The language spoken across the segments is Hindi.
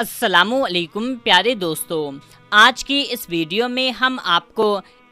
अस्सलामुअलैकुम प्यारे दोस्तों, आज की इस वीडियो में हम आपको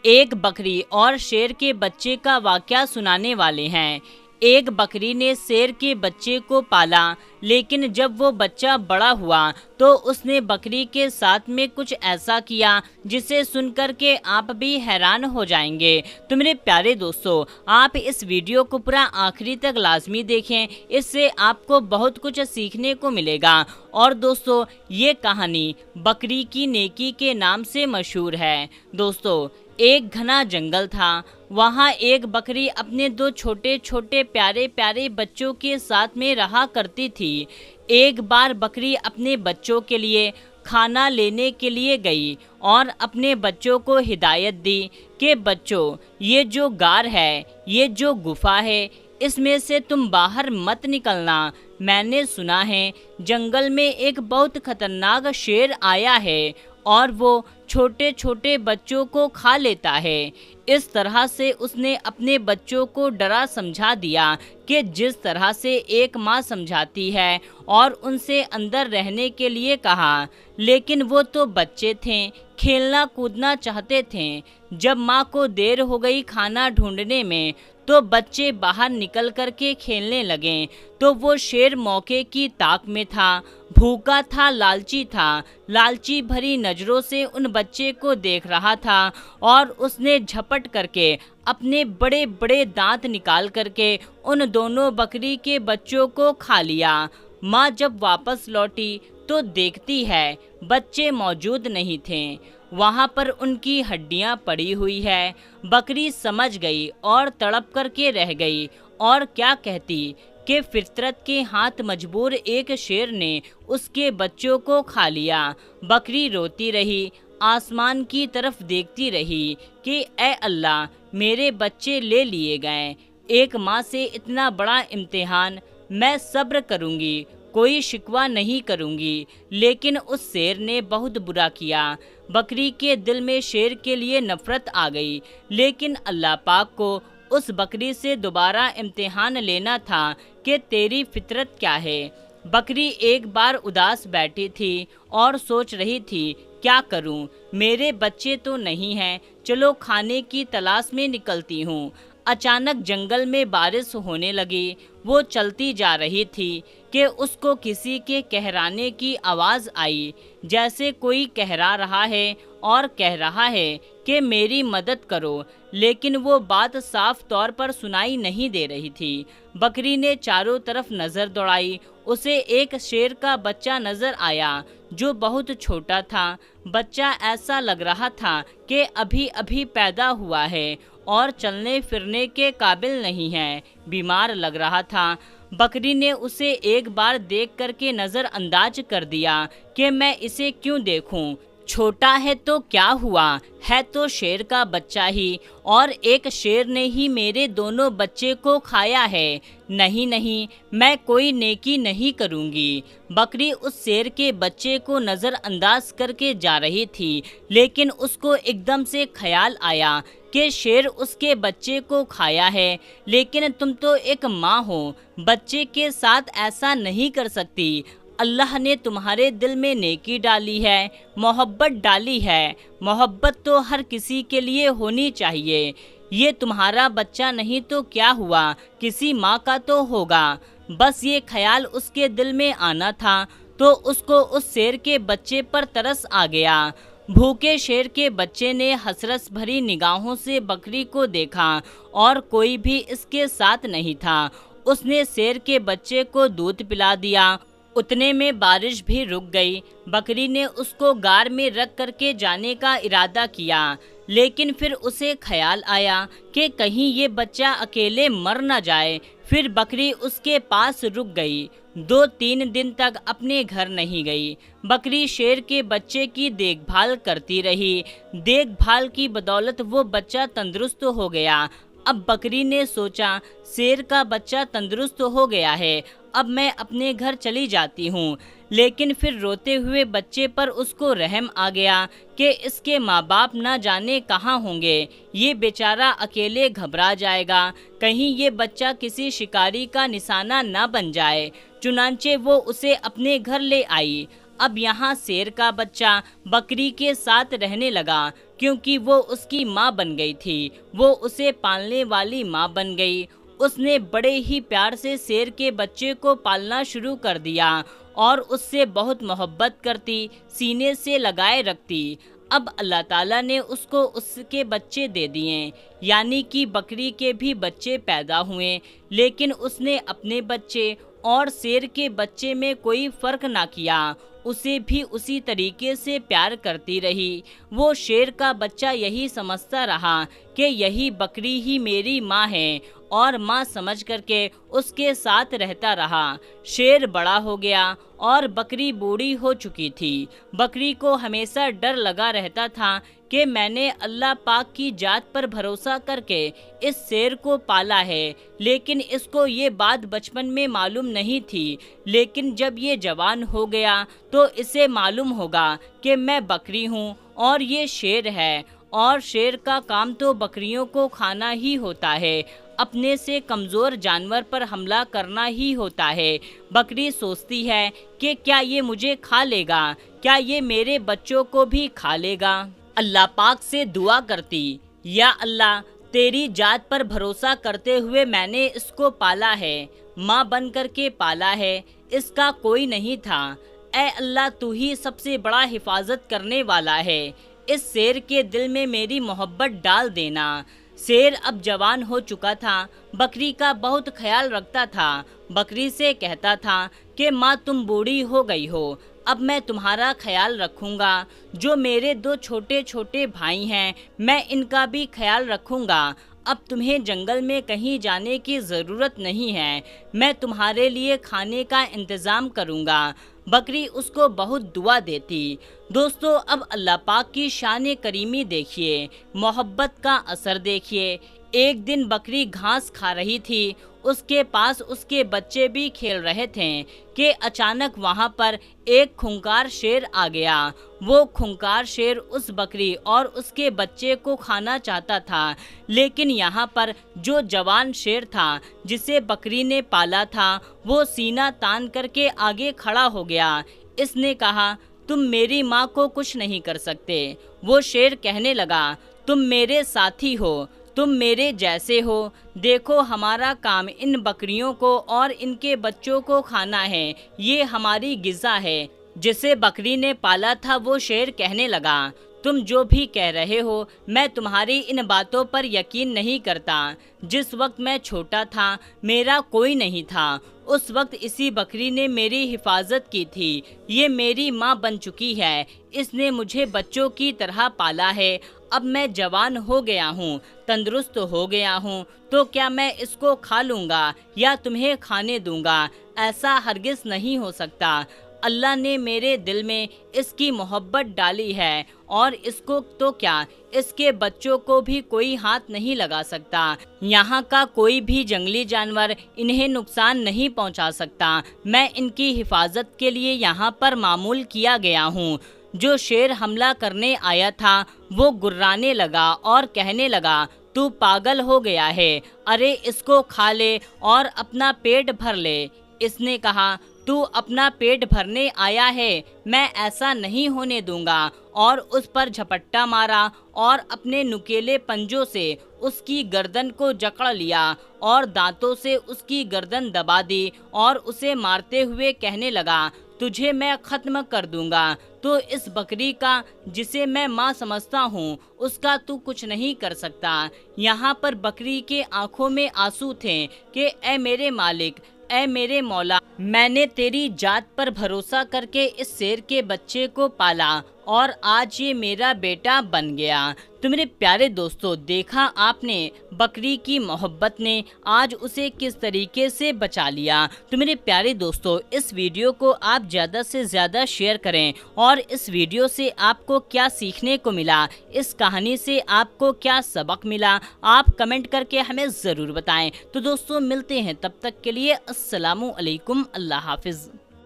एक बकरी और शेर के बच्चे का वाक़या सुनाने वाले हैं। एक बकरी ने शेर के बच्चे को पाला, लेकिन जब वो बच्चा बड़ा हुआ तो उसने बकरी के साथ में कुछ ऐसा किया जिसे सुनकर के आप भी हैरान हो जाएंगे। तो मेरे प्यारे दोस्तों, आप इस वीडियो को पूरा आखिरी तक लाजमी देखें, इससे आपको बहुत कुछ सीखने को मिलेगा। और दोस्तों, ये कहानी बकरी की नेकी के नाम से मशहूर है। दोस्तों, एक घना जंगल था। वहाँ एक बकरी अपने दो छोटे छोटे प्यारे प्यारे बच्चों के साथ में रहा करती थी। एक बार बकरी अपने बच्चों के लिए खाना लेने के लिए गई और अपने बच्चों को हिदायत दी कि बच्चों, ये जो गार है, ये जो गुफा है, इसमें से तुम बाहर मत निकलना। मैंने सुना है जंगल में एक बहुत खतरनाक शेर आया है और वो छोटे छोटे बच्चों को खा लेता है। इस तरह से उसने अपने बच्चों को डरा समझा दिया कि जिस तरह से एक माँ समझाती है, और उनसे अंदर रहने के लिए कहा। लेकिन वो तो बच्चे थे, खेलना कूदना चाहते थे। जब माँ को देर हो गई खाना ढूंढने में, तो बच्चे बाहर निकल कर के खेलने लगे। तो वो शेर मौके की ताक में था, भूखा था, लालची था। लालची भरी नज़रों से उन बच्चे को देख रहा था और उसने झपट करके अपने बड़े बड़े दांत निकाल करके उन दोनों बकरी के बच्चों को खा लिया। माँ जब वापस लौटी तो देखती है बच्चे मौजूद नहीं थे, वहाँ पर उनकी हड्डियाँ पड़ी हुई है। बकरी समझ गई और तड़प करके रह गई। और क्या कहती कि फितरत के हाथ मजबूर एक शेर ने उसके बच्चों को खा लिया। बकरी रोती रही, आसमान की तरफ देखती रही कि ऐ अल्लाह, मेरे बच्चे ले लिए गए। एक माँ से इतना बड़ा इम्तिहान, मैं सब्र करूँगी, कोई शिकवा नहीं करूँगी। लेकिन उस शेर ने बहुत बुरा किया। बकरी के दिल में शेर के लिए नफरत आ गई। लेकिन अल्लाह पाक को उस बकरी से दोबारा इम्तिहान लेना था कि तेरी फितरत क्या है। बकरी एक बार उदास बैठी थी और सोच रही थी, क्या करूं, मेरे बच्चे तो नहीं हैं, चलो खाने की तलाश में निकलती हूँ। अचानक जंगल में बारिश होने लगी। वो चलती जा रही थी कि उसको किसी के कहराने की आवाज़ आई, जैसे कोई कहरा रहा है और कह रहा है कि मेरी मदद करो। लेकिन वो बात साफ तौर पर सुनाई नहीं दे रही थी। बकरी ने चारों तरफ नज़र दौड़ाई। उसे एक शेर का बच्चा नज़र आया जो बहुत छोटा था। बच्चा ऐसा लग रहा था कि अभी अभी पैदा हुआ है और चलने फिरने के काबिल नहीं है, बीमार लग रहा था। बकरी ने उसे एक बार देख करके नज़रअंदाज कर दिया कि मैं इसे क्यों देखूं, छोटा है तो क्या हुआ, है तो शेर का बच्चा ही, और एक शेर ने ही मेरे दोनों बच्चे को खाया है। नहीं नहीं, मैं कोई नेकी नहीं करूँगी। बकरी उस शेर के बच्चे को नज़रअंदाज करके जा रही थी, लेकिन उसको एकदम से ख्याल आया कि शेर उसके बच्चे को खाया है। लेकिन तुम तो एक माँ हो, बच्चे के साथ ऐसा नहीं कर सकती। अल्लाह ने तुम्हारे दिल में नेकी डाली है, मोहब्बत डाली है। मोहब्बत तो हर किसी के लिए होनी चाहिए। ये तुम्हारा बच्चा नहीं तो क्या हुआ, किसी माँ का तो होगा। बस ये ख्याल उसके दिल में आना था तो उसको उस शेर के बच्चे पर तरस आ गया। भूखे शेर के बच्चे ने हसरत भरी निगाहों से बकरी को देखा और कोई भी इसके साथ नहीं था। उसने शेर के बच्चे को दूध पिला दिया। उतने में बारिश भी रुक गई। बकरी ने उसको गार में रख करके जाने का इरादा किया, लेकिन फिर उसे ख्याल आया कि कहीं ये बच्चा अकेले मर न जाए। फिर बकरी उसके पास रुक गई। 2-3 दिन तक अपने घर नहीं गई। बकरी शेर के बच्चे की देखभाल करती रही। देखभाल की बदौलत वो बच्चा तंदुरुस्त हो गया। अब बकरी ने सोचा, शेर का बच्चा तंदुरुस्त हो गया है, अब मैं अपने घर चली जाती हूँ। लेकिन फिर रोते हुए बच्चे पर उसको रहम आ गया कि इसके माँ बाप न जाने कहाँ होंगे, ये बेचारा अकेले घबरा जाएगा, कहीं ये बच्चा किसी शिकारी का निशाना न बन जाए। चुनांचे वो उसे अपने घर ले आई। अब यहाँ शेर का बच्चा बकरी के साथ रहने लगा, क्योंकि वो उसकी माँ बन गई थी, वो उसे पालने वाली माँ बन गई। उसने बड़े ही प्यार से शेर के बच्चे को पालना शुरू कर दिया और उससे बहुत मोहब्बत करती, सीने से लगाए रखती। अब अल्लाह ताला ने उसको उसके बच्चे दे दिए, यानी कि बकरी के भी बच्चे पैदा हुए, लेकिन उसने अपने बच्चे और शेर के बच्चे में कोई फ़र्क ना किया, उसे भी उसी तरीके से प्यार करती रही। वो शेर का बच्चा यही समझता रहा कि यही बकरी ही मेरी माँ है और माँ समझ करके उसके साथ रहता रहा। शेर बड़ा हो गया और बकरी बूढ़ी हो चुकी थी। बकरी को हमेशा डर लगा रहता था कि मैंने अल्लाह पाक की जात पर भरोसा करके इस शेर को पाला है, लेकिन इसको ये बात बचपन में मालूम नहीं थी। लेकिन जब ये जवान हो गया तो इसे मालूम होगा कि मैं बकरी हूँ और ये शेर है, और शेर का काम तो बकरियों को खाना ही होता है, अपने से कमज़ोर जानवर पर हमला करना ही होता है। बकरी सोचती है कि क्या ये मुझे खा लेगा, क्या ये मेरे बच्चों को भी खा लेगा। अल्लाह पाक से दुआ करती, या अल्लाह तेरी जात पर भरोसा करते हुए मैंने इसको पाला है, माँ बन कर के पाला है, इसका कोई नहीं था। ऐ अल्लाह तू ही सबसे बड़ा हिफाजत करने वाला है, इस शेर के दिल में मेरी मोहब्बत डाल देना। शेर अब जवान हो चुका था, बकरी का बहुत ख्याल रखता था। बकरी से कहता था कि माँ तुम बूढ़ी हो गई हो, अब मैं तुम्हारा ख्याल रखूँगा। जो मेरे दो छोटे छोटे भाई हैं मैं इनका भी ख्याल रखूँगा। अब तुम्हें जंगल में कहीं जाने की ज़रूरत नहीं है, मैं तुम्हारे लिए खाने का इंतज़ाम करूँगा। बकरी उसको बहुत दुआ देती। दोस्तों, अब अल्लाह पाक की शान करीमी देखिए, मोहब्बत का असर देखिए। एक दिन बकरी घास खा रही थी, उसके पास उसके बच्चे भी खेल रहे थे कि अचानक वहां पर एक खूंखार शेर आ गया। वो खूंखार शेर उस बकरी और उसके बच्चे को खाना चाहता था, लेकिन यहाँ पर जो जवान शेर था जिसे बकरी ने पाला था, वो सीना तान करके आगे खड़ा हो गया। इसने कहा, तुम मेरी माँ को कुछ नहीं कर सकते। वो शेर कहने लगा, तुम मेरे साथी हो, तुम मेरे जैसे हो। देखो, हमारा काम इन बकरियों को और इनके बच्चों को खाना है, ये हमारी ग़िज़ा है। जिसे बकरी ने पाला था वो शेर कहने लगा, तुम जो भी कह रहे हो मैं तुम्हारी इन बातों पर यकीन नहीं करता। जिस वक्त मैं छोटा था मेरा कोई नहीं था, उस वक्त इसी बकरी ने मेरी हिफाजत की थी। ये मेरी माँ बन चुकी है, इसने मुझे बच्चों की तरह पाला है। अब मैं जवान हो गया हूँ, तंदुरुस्त हो गया हूँ, तो क्या मैं इसको खा लूँगा या तुम्हें खाने दूँगा? ऐसा हरगिज़ नहीं हो सकता। अल्लाह ने मेरे दिल में इसकी मोहब्बत डाली है और इसको तो क्या, इसके बच्चों को भी कोई हाथ नहीं लगा सकता। यहाँ का कोई भी जंगली जानवर इन्हें नुकसान नहीं पहुँचा सकता। मैं इनकी हिफाजत के लिए यहाँ पर मामूल किया गया हूँ। जो शेर हमला करने आया था वो गुर्राने लगा और कहने लगा, तू पागल हो गया है, अरे इसको खा ले और अपना पेट भर ले। इसने कहा, तू अपना पेट भरने आया है, मैं ऐसा नहीं होने दूंगा। और उस पर झपट्टा मारा और अपने नुकीले पंजों से उसकी गर्दन को जकड़ लिया और दांतों से उसकी गर्दन दबा दी और उसे मारते हुए कहने लगा, तुझे मैं ख़त्म कर दूंगा। तो इस बकरी का जिसे मैं माँ समझता हूँ उसका तू कुछ नहीं कर सकता। यहाँ पर बकरी के आंखों में आंसू थे कि ऐ मेरे मालिक, ऐ मेरे मौला, मैंने तेरी जात पर भरोसा करके इस शेर के बच्चे को पाला और आज ये मेरा बेटा बन गया। तो मेरे प्यारे दोस्तों, देखा आपने बकरी की मोहब्बत ने आज उसे किस तरीके से बचा लिया। तो मेरे प्यारे दोस्तों, इस वीडियो को आप ज़्यादा से ज़्यादा शेयर करें और इस वीडियो से आपको क्या सीखने को मिला, इस कहानी से आपको क्या सबक मिला, आप कमेंट करके हमें ज़रूर बताएं। तो दोस्तों, मिलते हैं, तब तक के लिए अस्सलामु अलैकुम, अल्लाह हाफिज़।